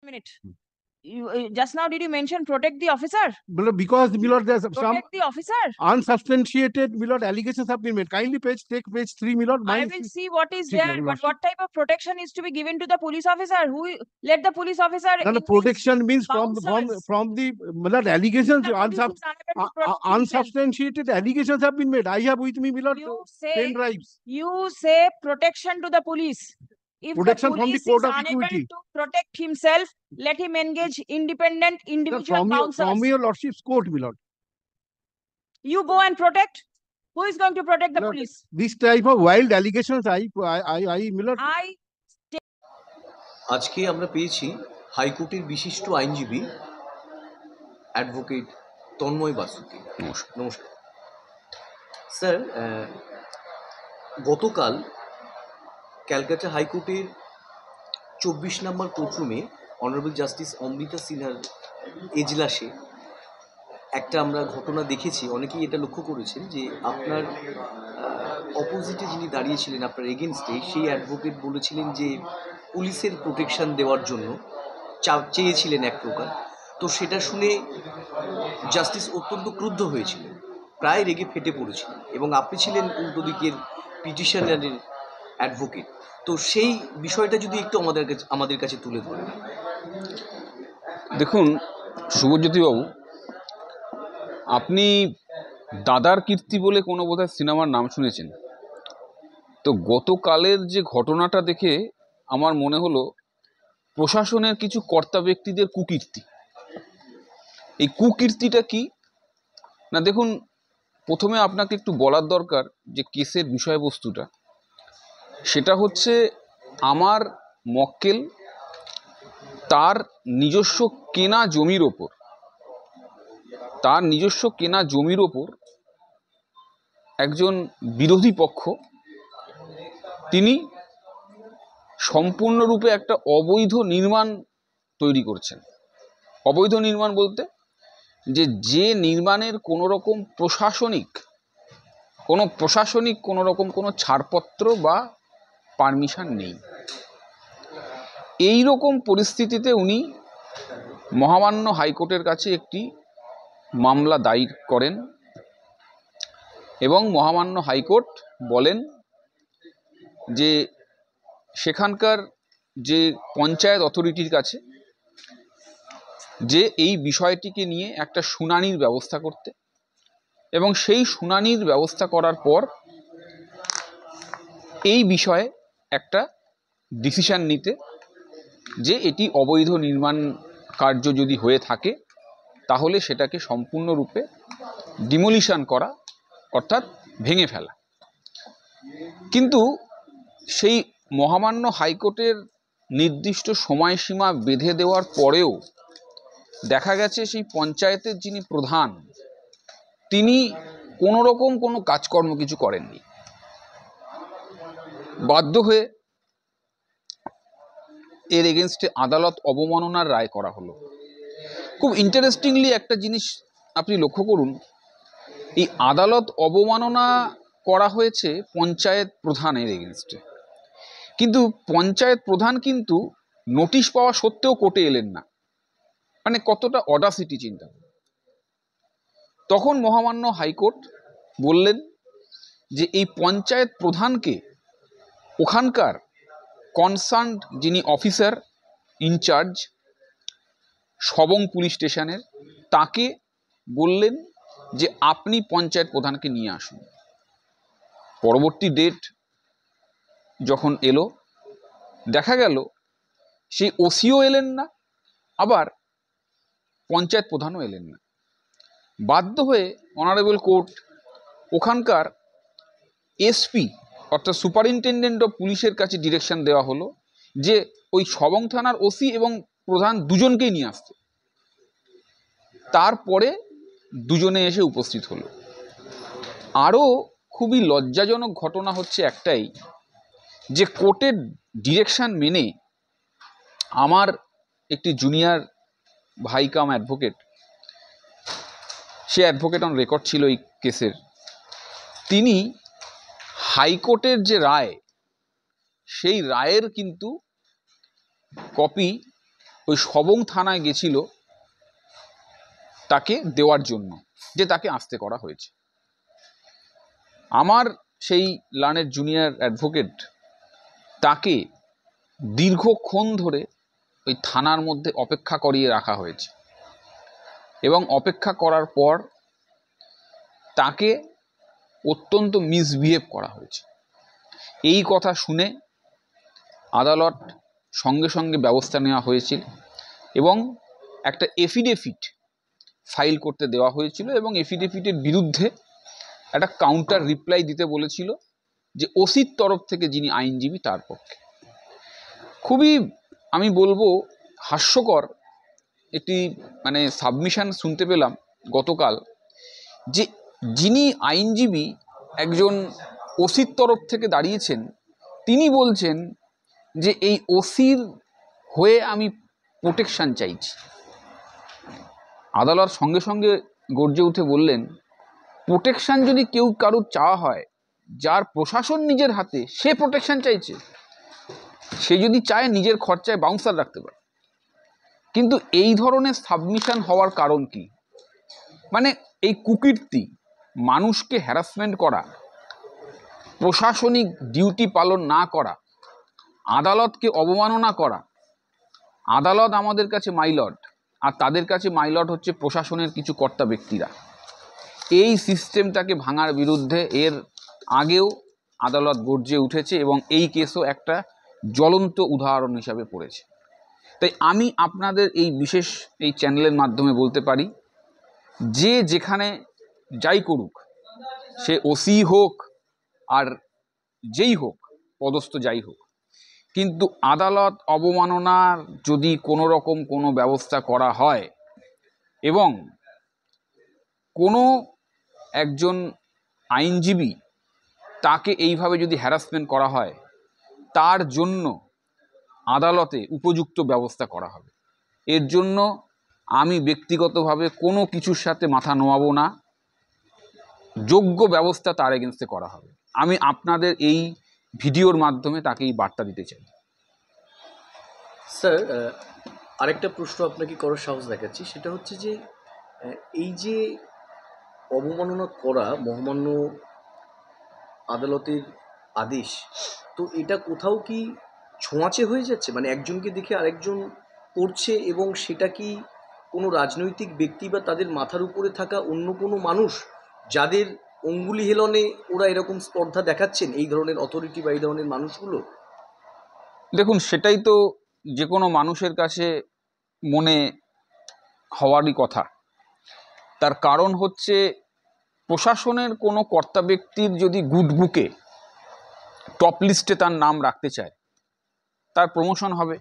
minute. Just now, did you mention protect the officer? Because there's some Protect the officer. unsubstantiated allegations have been made. Kindly take page 3, I will see what is there, but what type of protection is to be given to the police officer? Who let the police officer? The protection means from the allegations, unsubstantiated allegations have been made. I have with me pen drives. You say protection to the police. If protection the police from the court is of unable equity to protect himself, let him engage independent individual counsels. From your lordship's court, my lord. You go and protect. Who is going to protect the police? This type of wild allegations, Milord. আজকে আমরা পেয়েছি হাইকোর্টের বিশিষ্ট আইনজীবী advocate Tanmoy বাসুকে। নমস্কার sir. গতকাল ক্যালকাটা হাইকোর্টের 24 নম্বর কোর্টরুমে honourable justice Amrita সিনহার এজলাসে একটা আমরা ঘটনা দেখেছি। অনেকেই এটা লক্ষ্য করেছেন যে আপনার অপোজিটে যিনি দাঁড়িয়েছিলেন আপনার এগেনস্টে, সেই অ্যাডভোকেট বলেছিলেন যে পুলিশের প্রোটেকশন দেওয়ার জন্য চেয়েছিলেন এক প্রকার। তো সেটা শুনে জাস্টিস অত্যন্ত ক্রুদ্ধ হয়েছিলেন, প্রায় রেগে ফেটে পড়েছিলেন, এবং আপনি ছিলেন উল্টো দিকের পিটিশনারের অ্যাডভোকেট। তো সেই বিষয়টা যদি একটু আমাদের কাছে তুলে ধরেন। দেখুন শুভজ্যোতিবাবু, আপনি দাদার কীর্তি বলে কোনো বোধহয় সিনেমার নাম শুনেছেন। তো গতকালের যে ঘটনাটা দেখে আমার মনে হলো প্রশাসনের কিছু কর্তা ব্যক্তিদের কুকীর্তি। এই কুকীর্তিটা কি না, দেখুন প্রথমে আপনাকে একটু বলার দরকার যে কেসের বিষয়বস্তুটা। সেটা হচ্ছে আমার মক্কেল তার নিজস্ব কেনা জমির ওপর একজন বিরোধী পক্ষ তিনি সম্পূর্ণরূপে একটা অবৈধ নির্মাণ তৈরি করছেন। অবৈধ নির্মাণ বলতে যে নির্মাণের কোনো রকম প্রশাসনিক কোনো ছাড়পত্র বা পারমিশন নেই। এই রকম পরিস্থিতিতে উনি মহামান্য হাইকোর্টের কাছে একটি মামলা দায়ের করেন এবং মহামান্য হাইকোর্ট বলেন যে সেখানকার যে পঞ্চায়েত অথরিটির কাছে যে এই বিষয়টিকে নিয়ে একটা শুনানির ব্যবস্থা করতে, এবং সেই শুনানির ব্যবস্থা করার পর এই বিষয়ে একটা ডিসিশন নিতে যে এটি অবৈধ নির্মাণ কার্য যদি হয়ে থাকে তাহলে সেটাকে সম্পূর্ণরূপে ডিমোলিশন করা, অর্থাৎ ভেঙে ফেলা। কিন্তু সেই মহামান্য হাইকোর্টের নির্দিষ্ট সময়সীমা বেঁধে দেওয়ার পরেও দেখা গেছে সেই পঞ্চায়েতের যিনি প্রধান তিনি কোনো রকম কোনো কাজকর্ম কিছু করেননি। বাধ্য হয়ে এর এগেনস্টে আদালত অবমাননার রায় করা হলো। খুব ইন্টারেস্টিংলি একটা জিনিস আপনি লক্ষ্য করুন, এই আদালত অবমাননা করা হয়েছে পঞ্চায়েত প্রধানের এগেনস্টে, কিন্তু পঞ্চায়েত প্রধান কিন্তু নোটিশ পাওয়া সত্ত্বেও কোর্টে এলেন না। মানে কতটা অডাসিটি চিন্তা। তখন মহামান্য হাইকোর্ট বললেন যে এই পঞ্চায়েত প্রধানকে ওখানকার কনসার্নড যিনি অফিসার ইনচার্জ সবং পুলিশ স্টেশনের, তাকে বললেন যে আপনি পঞ্চায়েত প্রধানকে নিয়ে আসুন। পরবর্তী ডেট যখন এলো দেখা গেল সেই ওসিও এলেন না, আবার পঞ্চায়েত প্রধানও এলেন না। বাধ্য হয়ে অনারেবল কোর্ট ওখানকার এসপি অর্থাৎ সুপারিনটেন্ডেন্ট অফ পুলিশের কাছে ডিরেকশন দেওয়া হলো যে ওই সবং থানার ওসি এবং প্রধান দুজনকেই নিয়ে আসতে। তারপরে দুজনে এসে উপস্থিত হলো। আরও খুবই লজ্জাজনক ঘটনা হচ্ছে একটাই, যে কোর্টের ডিরেকশন মেনে আমার একটি জুনিয়র ভাই কাম অ্যাডভোকেট, সে অ্যাডভোকেট অন রেকর্ড ছিল এই কেসের, তিনি হাইকোর্টের যে রায় সেই রায়ের কিন্তু কপি ওই সবং থানায় গেছিল তাকে দেওয়ার জন্য, যে তাকে আস্তে করা হয়েছে। আমার সেই লানের জুনিয়র অ্যাডভোকেট তাকে দীর্ঘক্ষণ ধরে ওই থানার মধ্যে অপেক্ষা করিয়ে রাখা হয়েছে, এবং অপেক্ষা করার পর তাকে অত্যন্ত মিসবিহেভ করা হয়েছে। এই কথা শুনে আদালত সঙ্গে সঙ্গে ব্যবস্থা নেওয়া হয়েছিল এবং একটা এফিডেভিট ফাইল করতে দেওয়া হয়েছিল, এবং এফিডেভিটের বিরুদ্ধে একটা কাউন্টার রিপ্লাই দিতে বলেছিল যে ওসির তরফ থেকে যিনি আইনজীবী তার পক্ষে। খুবই আমি বলবো হাস্যকর একটি মানে সাবমিশন শুনতে পেলাম গতকাল, যে যিনি আইনজীবী একজন ওসির তরফ থেকে দাঁড়িয়েছেন, তিনি বলছেন যে এই ওসির হয়ে আমি প্রোটেকশন চাইছি। আদালত সঙ্গে সঙ্গে গর্জে উঠে বললেন, প্রোটেকশন যদি কেউ কারুর চাওয়া হয়, যার প্রশাসন নিজের হাতে, সে প্রোটেকশন চাইছে। সে যদি চায় নিজের খরচায় বাউন্সার রাখতে পারে, কিন্তু এই ধরনের সাবমিশন হওয়ার কারণ কি? মানে এই কুকীর্তি, মানুষকে হ্যারাসমেন্ট করা, প্রশাসনিক ডিউটি পালন না করা, আদালতকে অবমাননা করা। আদালত আমাদের কাছে মাইলট, আর তাদের কাছে মাইলট হচ্ছে প্রশাসনের কিছু কর্তা ব্যক্তিরা। এই সিস্টেমটাকে ভাঙার বিরুদ্ধে এর আগেও আদালত গর্জে উঠেছে, এবং এই কেসও একটা জ্বলন্ত উদাহরণ হিসাবে পড়েছে। তাই আমি আপনাদের এই বিশেষ এই চ্যানেলের মাধ্যমে বলতে পারি, যে যেখানে যাই করুক, সে ওসি হোক আর যেই হোক, পদস্থ যাই হোক, কিন্তু আদালত অবমাননার যদি কোনো রকম কোনো ব্যবস্থা করা হয়, এবং কোনো একজন আইনজীবী তাকে এইভাবে যদি হ্যারাসমেন্ট করা হয়, তার জন্য আদালতে উপযুক্ত ব্যবস্থা করা হবে। এর জন্য আমি ব্যক্তিগতভাবে কোনো কিছুর সাথে মাথা নোয়াবো না, যোগ্য ব্যবস্থা তার এগেনস্টে করা হবে। আমি আপনাদের এই ভিডিওর মাধ্যমে তাকে এই বার্তা দিতে চাই। স্যার, আরেকটা প্রশ্ন আপনাকে করার সাহস দেখাচ্ছি, সেটা হচ্ছে যে এই যে অবমাননা করা মহামান্য আদালতের আদেশ, তো এটা কোথাও কি ছোঁয়াচে হয়ে যাচ্ছে? মানে একজনকে দেখে আরেকজন করছে, এবং সেটা কি কোনো রাজনৈতিক ব্যক্তি বা তাদের মাথার উপরে থাকা অন্য কোনো মানুষ, যাদের অঙ্গুলি হেলনে ওরা এরকম স্পর্ধা দেখাচ্ছেন, এই ধরনের অথরিটি বা এই ধরনের মানুষগুলো? দেখুন, সেটাই তো যে কোনো মানুষের কাছে মনে হওয়ারই কথা। তার কারণ হচ্ছে, প্রশাসনের কোনো কর্তা ব্যক্তির যদি গুড বুকে টপ লিস্টে তার নাম রাখতে চায়, তার প্রমোশন হবে,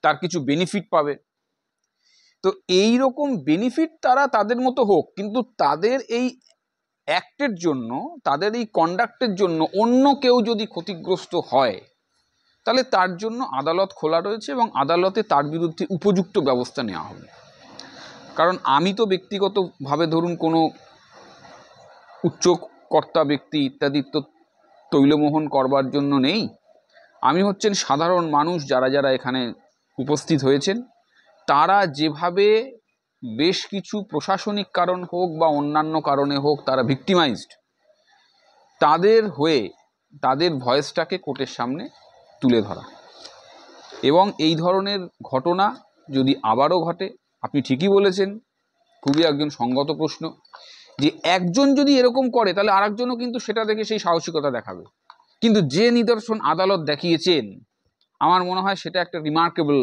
তার কিছু বেনিফিট পাবে। তো এই রকম বেনিফিট তারা তাদের মতো হোক, কিন্তু তাদের এই অ্যাক্টের জন্য, তাদের এই কন্ডাক্টের জন্য অন্য কেউ যদি ক্ষতিগ্রস্ত হয়, তাহলে তার জন্য আদালত খোলা রয়েছে, এবং আদালতে তার বিরুদ্ধে উপযুক্ত ব্যবস্থা নেওয়া হবে। কারণ আমি তো ব্যক্তিগতভাবে ধরুন কোনো উচ্চ কর্তা ব্যক্তি ইত্যাদি তো তৈলমোহন করবার জন্য নেই। আমি হচ্ছেন সাধারণ মানুষ, যারা যারা এখানে উপস্থিত হয়েছেন, তারা যেভাবে বেশ কিছু প্রশাসনিক কারণ হোক বা অন্যান্য কারণে হোক তারা ভিক্টিমাইজড, তাদের হয়ে তাদের ভয়েসটাকে কোর্টের সামনে তুলে ধরা। এবং এই ধরনের ঘটনা যদি আবারও ঘটে, আপনি ঠিকই বলেছেন, খুবই একজন সঙ্গত প্রশ্ন, যে একজন যদি এরকম করে তাহলে আরেকজনও কিন্তু সেটা দেখে সেই সাহসিকতা দেখাবে। কিন্তু যে নিদর্শন আদালত দেখিয়েছেন, আমার মনে হয় সেটা একটা রিমার্কেবল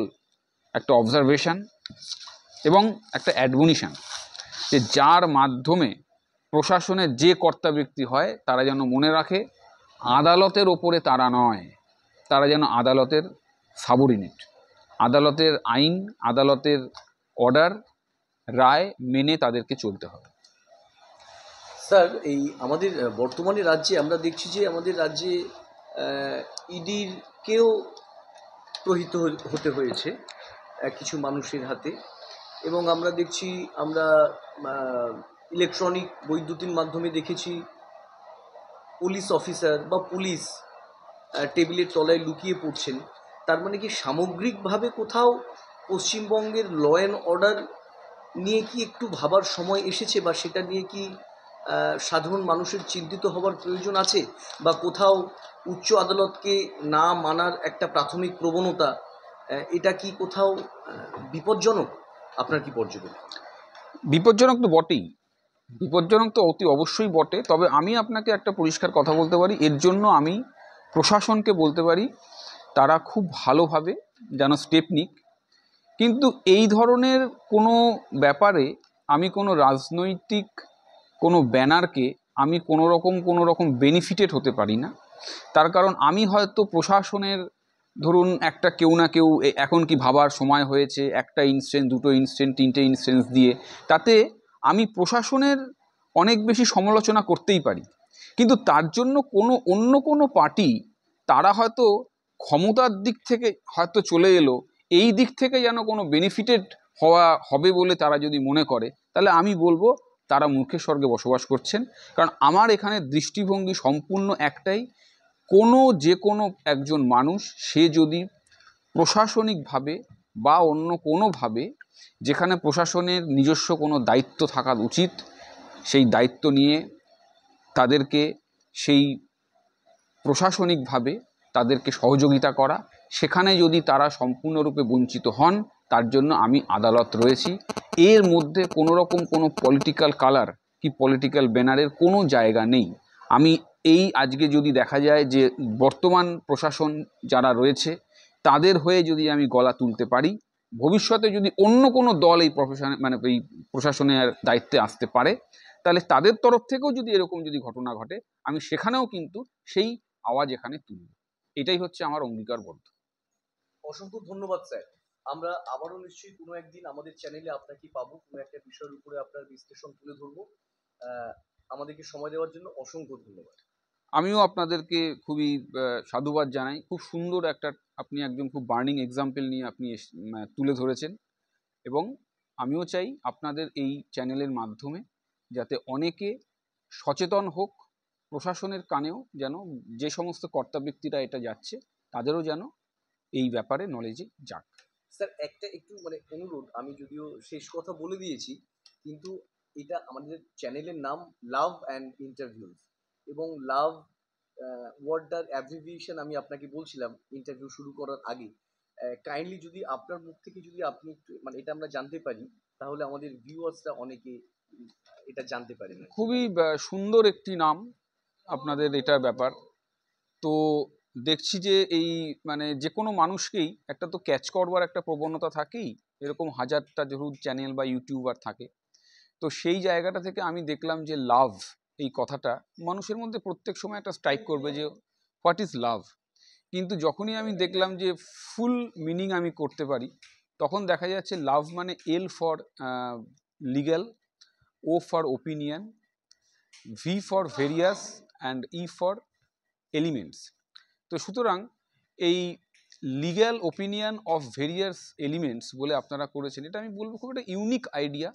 একটা অবজারভেশন এবং একটা অ্যাডমনিশন, যে যার মাধ্যমে প্রশাসনের যে কর্তা ব্যক্তি হয় তারা যেন মনে রাখে, আদালতের ওপরে তারা নয়, তারা যেন আদালতের সাবঅর্ডিনেট। আদালতের আইন, আদালতের অর্ডার, রায় মেনে তাদেরকে চলতে হবে। স্যার, এই আমাদের বর্তমানে রাজ্যে আমরা দেখছি যে আমাদের রাজ্যে ইডিরকেও প্রহিত হতে হয়েছে কিছু মানুষের হাতে, এবং আমরা দেখছি, আমরা ইলেকট্রনিক বৈদ্যুতিন মাধ্যমে দেখেছি পুলিশ অফিসার বা পুলিশ টেবিলের তলায় লুকিয়ে পড়ছেন। তার মানে কি সামগ্রিকভাবে কোথাও পশ্চিমবঙ্গের ল অ্যান্ড অর্ডার নিয়ে কি একটু ভাবার সময় এসেছে, বা সেটা নিয়ে কি সাধারণ মানুষের চিন্তিত হবার প্রয়োজন আছে, বা কোথাও উচ্চ আদালতকে না মানার একটা প্রাথমিক প্রবণতা, এটা কি কোথাও বিপজ্জনক? আপনার কি পর্যবেক্ষণ? বিপজ্জনক তো বটেই, বিপজ্জনক তো অতি অবশ্যই বটে। তবে আমি আপনাকে একটা পরিষ্কার কথা বলতে পারি, এর জন্য আমি প্রশাসনকে বলতে পারি তারা খুব ভালোভাবে যেন স্টেপ নিক। কিন্তু এই ধরনের কোনো ব্যাপারে আমি কোনো রাজনৈতিক কোনো ব্যানারকে আমি কোনো রকম বেনিফিটেড হতে পারি না। তার কারণ আমি হয়তো প্রশাসনের ধরুন একটা কেউ না কেউ এখন কি ভাবার সময় হয়েছে, একটা ইনস্ট্যান্স, দুটো ইনস্ট্যান্স, তিনটে ইনস্ট্যান্স দিয়ে তাতে আমি প্রশাসনের অনেক বেশি সমালোচনা করতেই পারি। কিন্তু তার জন্য অন্য কোনো পার্টি তারা হয়তো ক্ষমতার দিক থেকে হয়তো চলে এলো, এই দিক থেকে যেন কোনো বেনিফিটেড হবে বলে তারা যদি মনে করে, তাহলে আমি বলবো তারা মূর্খের স্বর্গে বসবাস করছেন। কারণ আমার এখানে দৃষ্টিভঙ্গি সম্পূর্ণ একটাই, যে কোনো একজন মানুষ সে যদি প্রশাসনিকভাবে বা অন্য কোনোভাবে, যেখানে প্রশাসনের নিজস্ব কোনো দায়িত্ব থাকা উচিত, সেই দায়িত্ব নিয়ে তাদেরকে সেই প্রশাসনিকভাবে তাদেরকে সহযোগিতা করা, সেখানে যদি তারা সম্পূর্ণরূপে বঞ্চিত হন, তার জন্য আমি আদালত রয়েছি। এর মধ্যে কোনো রকম কোনো পলিটিক্যাল কালার কি পলিটিক্যাল ব্যানারের কোনো জায়গা নেই। আমি আজকে যদি দেখা যায় যে বর্তমান প্রশাসন যারা রয়েছে তাদের হয়ে যদি আমি গলা তুলতে পারি, ভবিষ্যতে যদি অন্য কোনো দল এই প্রশাসনের দায়িত্বে আসতে পারে, তাহলে তাদের তরফ থেকেও যদি এরকম যদি ঘটনা ঘটে, আমি সেখানেও কিন্তু সেই আওয়াজ এখানে তুলব। এটাই হচ্ছে আমার অঙ্গীকারবদ্ধ। অসংখ্য ধন্যবাদ স্যার। আমরা আবারও নিশ্চয়ই কোনো একদিন আমাদের চ্যানেলে আপনাকে পাবো, কোনো একটা বিষয়ের উপরে আপনার বিশ্লেষণ তুলে ধরবো। আমাদেরকে সময় দেওয়ার জন্য অসংখ্য ধন্যবাদ। আমিও আপনাদেরকে খুবই সাধুবাদ জানাই। খুব সুন্দর আপনি একজন খুব বার্নিং এক্সাম্পল নিয়ে আপনি তুলে ধরেছেন, এবং আমিও চাই আপনাদের এই চ্যানেলের মাধ্যমে যাতে অনেকে সচেতন হোক, প্রশাসনের কানেও যেন যে সমস্ত কর্তা ব্যক্তিরা এটা যাচ্ছে তাদেরও যেন এই ব্যাপারে নলেজে যাক। স্যার একটা একটু অনুরোধ, আমি যদিও শেষ কথা বলে দিয়েছি, কিন্তু এটা আমাদের চ্যানেলের নাম লাভ অ্যান্ড ইন্টারভিউজ, এবং লাভ ওয়ার্ডটার অ্যাব্রিভিয়েশন আমি আপনাকে বলছিলাম ইন্টারভিউ শুরু করার আগে। কাইন্ডলি যদি আপনার মুখ থেকে যদি আপনি একটু এটা আমরা জানতে পারি, তাহলে আমাদের ভিউয়ার্সরা অনেকে এটা জানতে পারে না। খুবই সুন্দর একটি নাম আপনাদের এটার ব্যাপার। তো দেখছি যে এই যে কোনো মানুষকেই একটা তো ক্যাচ করবার একটা প্রবণতা থাকেই, এরকম হাজারটা ধরুন চ্যানেল বা ইউটিউবার থাকে। তো সেই জায়গাটা থেকে আমি দেখলাম যে লাভ এই কথাটা মানুষের মধ্যে প্রত্যেক সময় একটা স্ট্রাইক করবে যে হোয়াট ইজ লাভ। কিন্তু যখনই আমি দেখলাম যে ফুল মিনিং আমি করতে পারি, তখন দেখা যাচ্ছে লাভ মানে L for legal, O for opinion, V for various and E for elements. তো সুতরাং এই legal opinion of various elements বলে আপনারা করেছেন, এটা আমি বলবো খুব একটা ইউনিক আইডিয়া,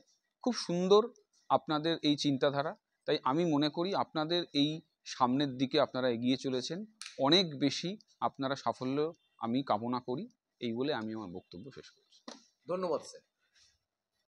খুব সুন্দর আপনাদের এই চিন্তাধারা। তাই আমি মনে করি আপনাদের এই সামনের দিকে আপনারা এগিয়ে চলেছেন, অনেক বেশি আপনারা সাফল্য আমি কামনা করি। এই বলে আমি আমার বক্তব্য শেষ করছি। ধন্যবাদ স্যার।